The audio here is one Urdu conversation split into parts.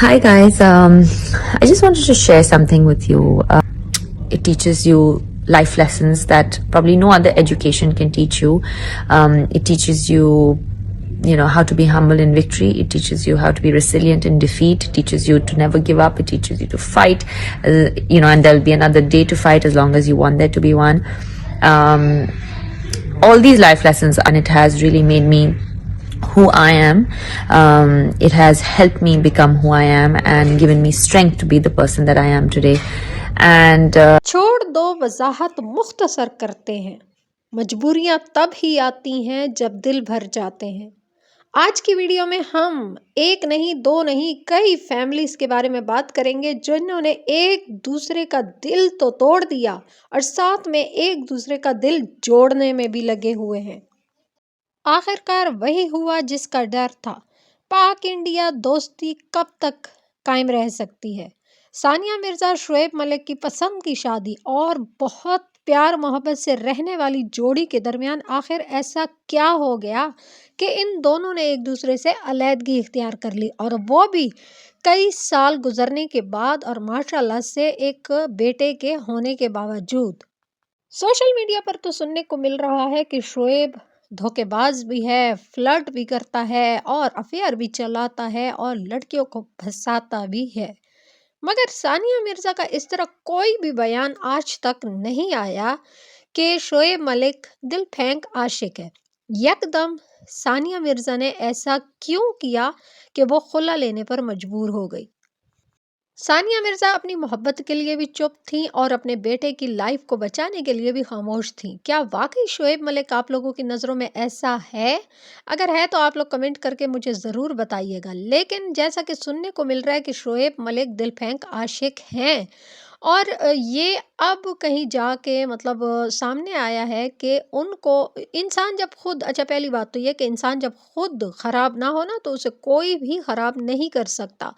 Hi guys, I just wanted to share something with you. It teaches you life lessons that probably no other education can teach you. It teaches you, how to be humble in victory. It teaches you how to be resilient in defeat. It teaches you to never give up. It teaches you to fight, and there'll be another day to fight as long as you want there to be one. All these life lessons, and it has really made me who I am. It has helped me become who I am and given me strength to be the person that I am today. And چھوڑ دو وضاحت مختصر کرتے ہیں، مجبوریاں تب ہی آتی ہیں جب دل بھر جاتے ہیں۔ آج کی ویڈیو میں ہم ایک نہیں دو نہیں کئی فیملیز کے بارے میں بات کریں گے جنہوں نے ایک دوسرے کا دل تو توڑ دیا اور ساتھ میں ایک دوسرے کا دل جوڑنے میں بھی لگے ہوئے ہیں۔ آخرکار وہی ہوا جس کا ڈر تھا۔ پاک انڈیا دوستی کب تک قائم رہ سکتی ہے؟ ثانیہ مرزا شعیب ملک کی پسند کی شادی اور بہت پیار محبت سے رہنے والی جوڑی کے درمیان آخر ایسا کیا ہو گیا کہ ان دونوں نے ایک دوسرے سے علیحدگی اختیار کر لی، اور وہ بھی کئی سال گزرنے کے بعد اور ماشاءاللہ سے ایک بیٹے کے ہونے کے باوجود۔ سوشل میڈیا پر تو سننے کو مل رہا ہے کہ شعیب دھوکے باز بھی ہے، فلرٹ بھی کرتا ہے اور افیئر بھی چلاتا ہے اور لڑکیوں کو پھنساتا بھی ہے، مگر ثانیہ مرزا کا اس طرح کوئی بھی بیان آج تک نہیں آیا کہ شعیب ملک دل پھینک عاشق ہے۔ یکدم ثانیہ مرزا نے ایسا کیوں کیا کہ وہ خلا لینے پر مجبور ہو گئی؟ ثانیہ مرزا اپنی محبت کے لیے بھی چپ تھیں اور اپنے بیٹے کی لائف کو بچانے کے لیے بھی خاموش تھیں۔ کیا واقعی شعیب ملک آپ لوگوں کی نظروں میں ایسا ہے؟ اگر ہے تو آپ لوگ کمنٹ کر کے مجھے ضرور بتائیے گا۔ لیکن جیسا کہ سننے کو مل رہا ہے کہ شعیب ملک دل پھینک عاشق ہیں، اور یہ اب کہیں جا کے سامنے آیا ہے کہ ان کو انسان جب خود، اچھا پہلی بات تو یہ کہ انسان جب خود خراب نہ ہو نا تو اسے کوئی بھی خراب نہیں کر سکتا،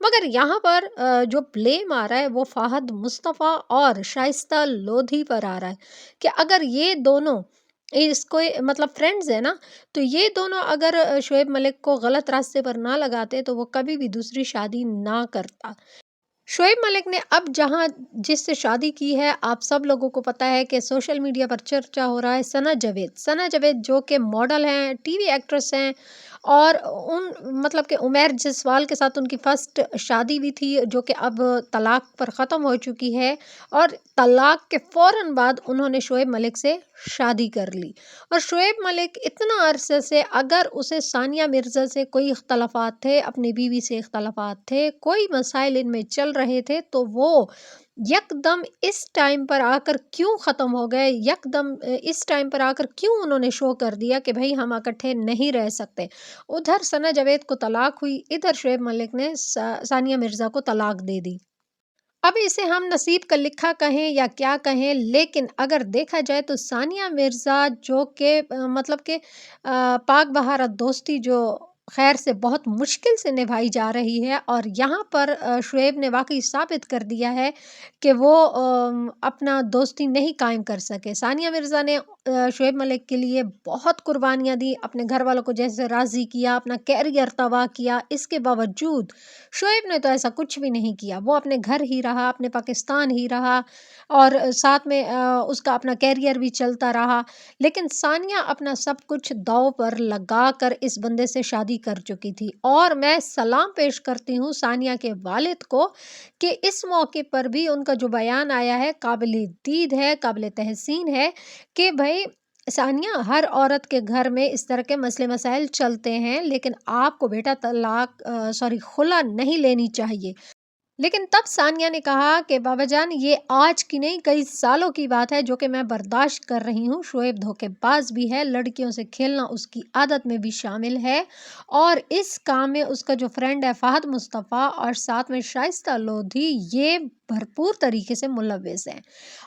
مگر یہاں پر جو بلیم آ رہا ہے وہ فہد مصطفیٰ اور شائستہ لودھی پر آ رہا ہے کہ اگر یہ دونوں اس کو فرینڈز ہیں نا، تو یہ دونوں اگر شعیب ملک کو غلط راستے پر نہ لگاتے تو وہ کبھی بھی دوسری شادی نہ کرتا۔ شعیب ملک نے اب جہاں جس سے شادی کی ہے، آپ سب لوگوں کو پتہ ہے کہ سوشل میڈیا پر چرچا ہو رہا ہے ثنا جاوید جو کہ ماڈل ہیں، ٹی وی ایکٹریس ہیں، اور کہ عمیر جسوال کے ساتھ ان کی فرسٹ شادی بھی تھی جو کہ اب طلاق پر ختم ہو چکی ہے، اور طلاق کے فوراً بعد انہوں نے شعیب ملک سے شادی کر لی۔ اور شعیب ملک اتنا عرصے سے اگر اسے ثانیہ مرزا سے کوئی اختلافات تھے، اپنی بیوی سے اختلافات تھے، کوئی مسائل ان میں چل رہے تھے، تو وہ یکدم اس ٹائم پر آ کر کیوں ختم ہو گئے؟ یکدم اس ٹائم پر آ کر کیوں انہوں نے شو کر دیا کہ بھائی ہم اکٹھے نہیں رہ سکتے؟ ادھر ثنا جاوید کو طلاق ہوئی، ادھر شعیب ملک نے ثانیہ مرزا کو طلاق دے دی۔ اب اسے ہم نصیب کا لکھا کہیں یا کیا کہیں، لیکن اگر دیکھا جائے تو ثانیہ مرزا جو کہ پاک بہارت دوستی جو خیر سے بہت مشکل سے نبھائی جا رہی ہے، اور یہاں پر شعیب نے واقعی ثابت کر دیا ہے کہ وہ اپنا دوستی نہیں قائم کر سکے۔ ثانیہ مرزا نے شعیب ملک کے لیے بہت قربانیاں دی، اپنے گھر والوں کو جیسے راضی کیا، اپنا کیریئر تباہ کیا، اس کے باوجود شعیب نے تو ایسا کچھ بھی نہیں کیا۔ وہ اپنے گھر ہی رہا، اپنے پاکستان ہی رہا، اور ساتھ میں اس کا اپنا کیریئر بھی چلتا رہا، لیکن ثانیہ اپنا سب کچھ داؤ پر لگا کر اس بندے سے شادی کر چکی تھی۔ اور میں سلام پیش کرتی ہوں ثانیہ کے والد کو کہ اس موقع پر بھی ان کا جو بیان آیا ہے قابل دید ہے، قابل تحسین ہے کہ بھائی ثانیہ، ہر عورت کے گھر میں اس طرح کے مسئلے مسائل چلتے ہیں، لیکن آپ کو بیٹا خلا نہیں لینی چاہیے۔ لیکن تب ثانیہ نے کہا کہ بابا جان، یہ آج کی نہیں کئی سالوں کی بات ہے جو کہ میں برداشت کر رہی ہوں۔ شعیب دھوکے باز بھی ہے، لڑکیوں سے کھیلنا اس کی عادت میں بھی شامل ہے، اور اس کام میں اس کا جو فرینڈ ہے فہد مصطفیٰ اور ساتھ میں شائستہ لودھی، یہ بھرپور طریقے سے ملوث ہیں۔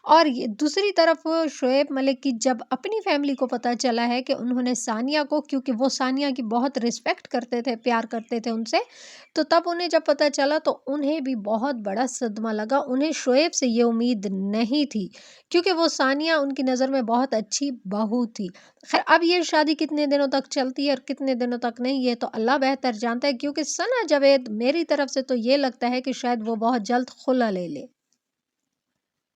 اور دوسری طرف شعیب ملک کی جب اپنی فیملی کو پتہ چلا ہے کہ انہوں نے ثانیہ کو، کیونکہ وہ ثانیہ کی بہت رسپیکٹ کرتے تھے، پیار کرتے تھے ان سے، تو تب انہیں جب پتہ چلا تو انہیں بھی بہت بڑا صدمہ لگا. انہیں شعیب سے یہ امید نہیں تھی کیونکہ وہ ثانیہ ان کی نظر میں بہت اچھی بہو تھی. خیر اب یہ شادی کتنے دنوں تک چلتی ہے اور کتنے دنوں تک نہیں یہ تو اللہ بہتر جانتا ہے، کیونکہ ثنا جاوید میری طرف سے تو یہ لگتا ہے کہ شاید وہ بہت جلد خلا لے لے.